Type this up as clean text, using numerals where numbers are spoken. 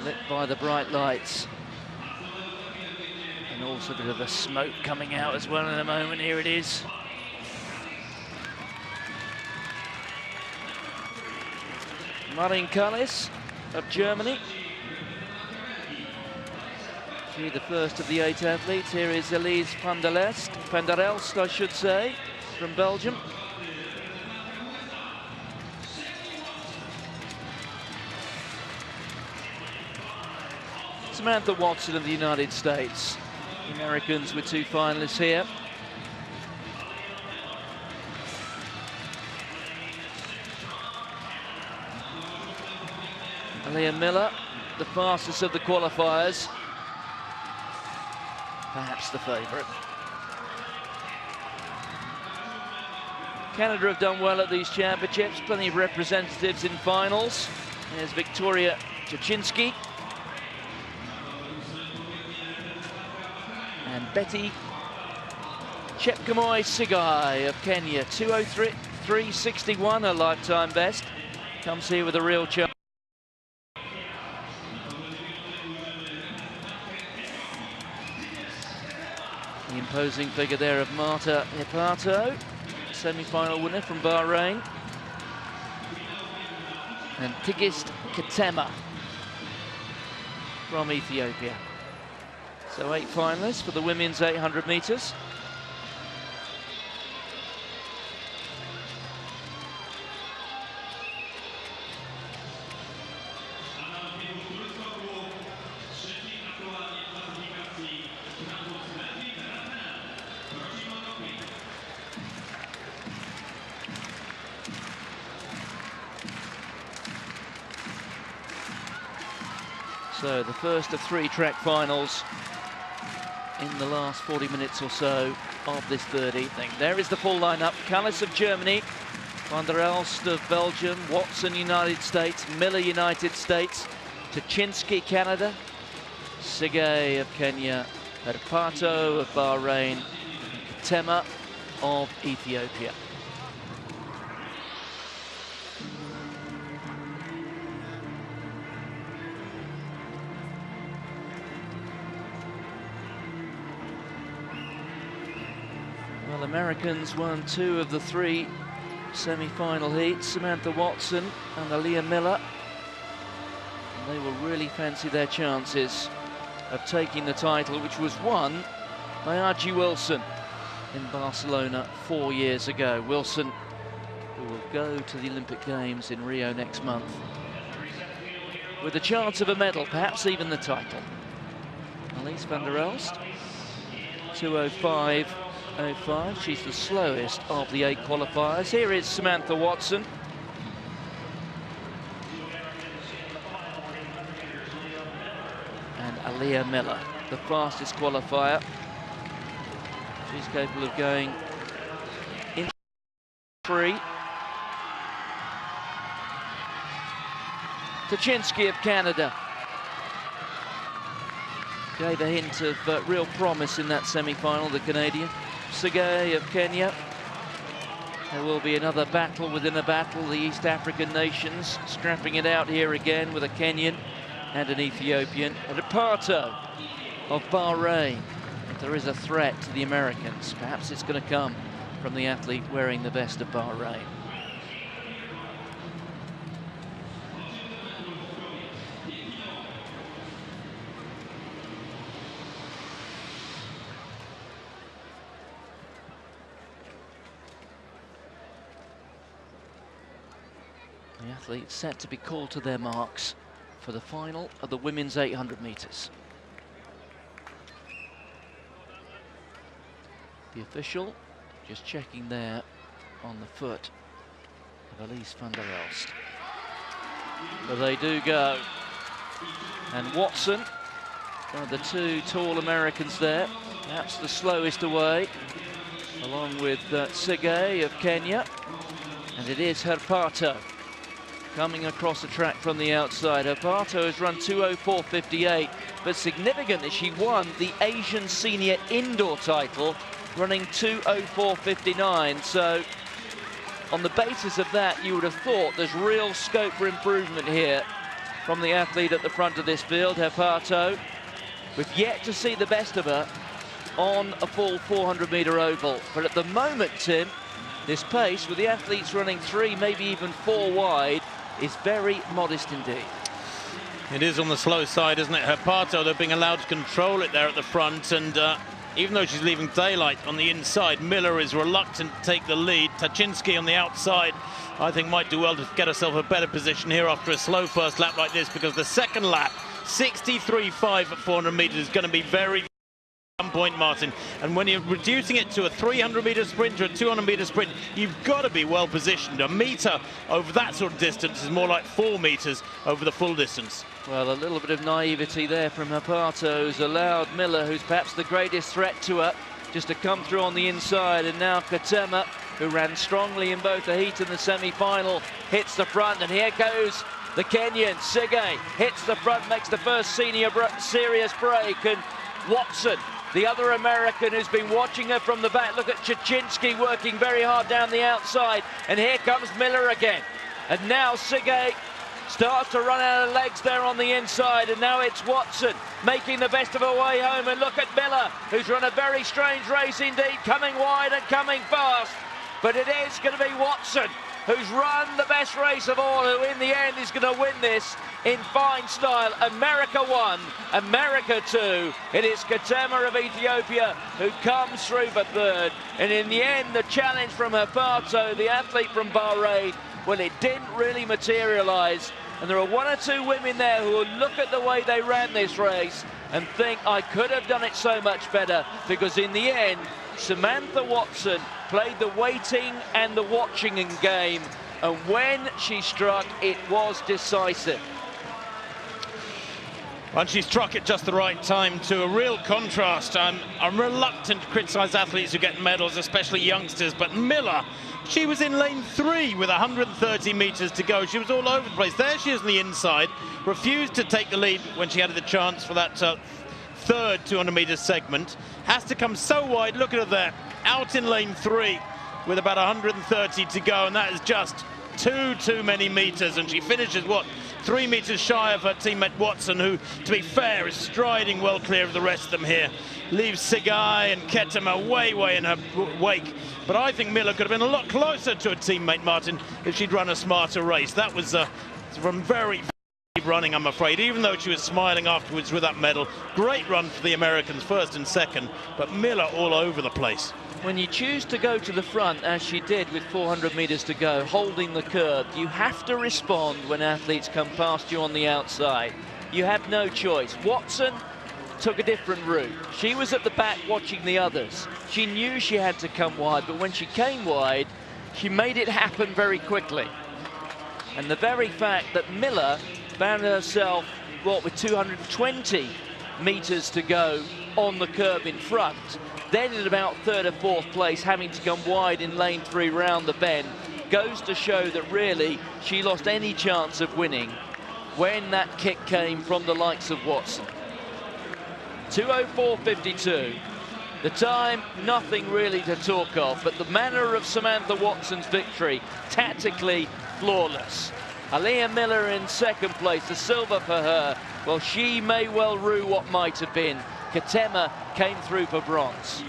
lit by the bright lights. And also a bit of the smoke coming out as well in a moment. Here it is. Marin Kallis of Germany. She the first of the 8 athletes. Here is Elise van der Elst, I should say, from Belgium. Samantha Watson of the United States. The Americans with 2 finalists here. Aliyah Miller, the fastest of the qualifiers. Perhaps the favourite. Canada have done well at these championships. Plenty of representatives in finals. There's Victoria Chichinski. And Betty Chepkemoi Sigai of Kenya. 2:03.61, her lifetime best. Comes here with a real chance. The imposing figure there of Marta Hippato, semi-final winner from Bahrain. And Tigist Ketema from Ethiopia. So 8 finalists for the women's 800 metres. So the first of 3 track finals in the last 40 minutes or so of this third evening. There is the full lineup. Kallis of Germany, van der Elst of Belgium, Watson United States, Miller United States, Chichinski Canada, Sigai of Kenya, Hippato of Bahrain, Ketema of Ethiopia. Well, Americans won 2 of the 3 semi-final heats, Samantha Watson and Aliyah Miller. And they will really fancy their chances of taking the title, which was won by Archie Wilson in Barcelona 4 years ago. Wilson, who will go to the Olympic Games in Rio next month with a chance of a medal, perhaps even the title. Elise van der Elst, 2:05.05. She's the slowest of the 8 qualifiers. Here is Samantha Watson. And Aliyah Miller, the fastest qualifier. She's capable of going in 3. Chichinski of Canada gave a hint of real promise in that semi-final, the Canadian. Sigai of Kenya. There will be another battle within a battle. The East African nations scrapping it out here again with a Kenyan and an Ethiopian. And Hippato of Bahrain. If there is a threat to the Americans, perhaps it's going to come from the athlete wearing the vest of Bahrain. The athletes set to be called to their marks for the final of the women's 800 metres. The official just checking there on the foot of Elise van der Elst. But they do go. And Watson, one of the 2 tall Americans there, perhaps the slowest away, along with Sigai of Kenya. And it is Hippato coming across the track from the outside. Hippato has run 2:04.58, but significant that she won the Asian Senior Indoor title running 2:04.59. So on the basis of that, you would have thought there's real scope for improvement here from the athlete at the front of this field, Herpato. We've yet to see the best of her on a full 400-metre oval. But at the moment, Tim, this pace, with the athletes running 3, maybe even 4 wide, is very modest indeed. It is on the slow side, isn't it? Herpato, they're being allowed to control it there at the front, and even though she's leaving daylight on the inside, Miller is reluctant to take the lead. Taczynski on the outside, I think, might do well to get herself a better position here after a slow first lap like this, because the second lap, 63.5 at 400 metres, is going to be very one point, Martin, and when you're reducing it to a 300-metre sprint or a 200-metre sprint, you've got to be well positioned. A metre over that sort of distance is more like 4 metres over the full distance. Well, a little bit of naivety there from Herpato, who's allowed Miller, who's perhaps the greatest threat to her, just to come through on the inside. And now Katema, who ran strongly in both the heat and the semi-final, hits the front, and here goes the Kenyan. Sige hits the front, makes the first serious break, and Watson, the other American who's been watching her from the back. Look at Taczynski working very hard down the outside. And here comes Miller again. And now Sige starts to run out of legs there on the inside. And now it's Watson making the best of her way home. And look at Miller, who's run a very strange race indeed, coming wide and coming fast. But it is going to be Watson who's run the best race of all, who in the end is going to win this in fine style. America 1, America 2. It is Katema of Ethiopia who comes through for third. And in the end, the challenge from Herpato, the athlete from Bahrain, well, it didn't really materialise. And there are 1 or 2 women there who will look at the way they ran this race and think, I could have done it so much better, because in the end, Samantha Watson played the waiting and the watching in game, and when she struck, it was decisive. And she struck at just the right time, to a real contrast. I'm reluctant to criticise athletes who get medals, especially youngsters, but Miller, she was in lane 3 with 130 metres to go. She was all over the place. There she is on the inside, refused to take the lead when she had the chance for that third 200-metre segment. Has to come so wide, look at her there, out in lane 3 with about 130 to go, and that is just too many metres, and she finishes, what, 3 metres shy of her teammate Watson, who, to be fair, is striding well clear of the rest of them here. Leaves Sige and Ketema way in her wake. But I think Miller could have been a lot closer to her teammate, Martin, if she'd run a smarter race. That was from very running, I'm afraid, even though she was smiling afterwards with that medal. Great run for the Americans, first and second, but Miller all over the place. When you choose to go to the front, as she did with 400 metres to go, holding the curve, you have to respond when athletes come past you on the outside. You have no choice. Watson took a different route. She was at the back watching the others. She knew she had to come wide, but when she came wide, she made it happen very quickly. And the very fact that Miller found herself, what, with 220 metres to go on the curve in front, then in about 3rd or 4th place, having to come wide in lane 3 round the bend, goes to show that really she lost any chance of winning when that kick came from the likes of Watson. 2:04.52. The time, nothing really to talk of, but the manner of Samantha Watson's victory, tactically flawless. Aliyah Miller in 2nd place, the silver for her. Well, she may well rue what might have been. Katema came through for bronze.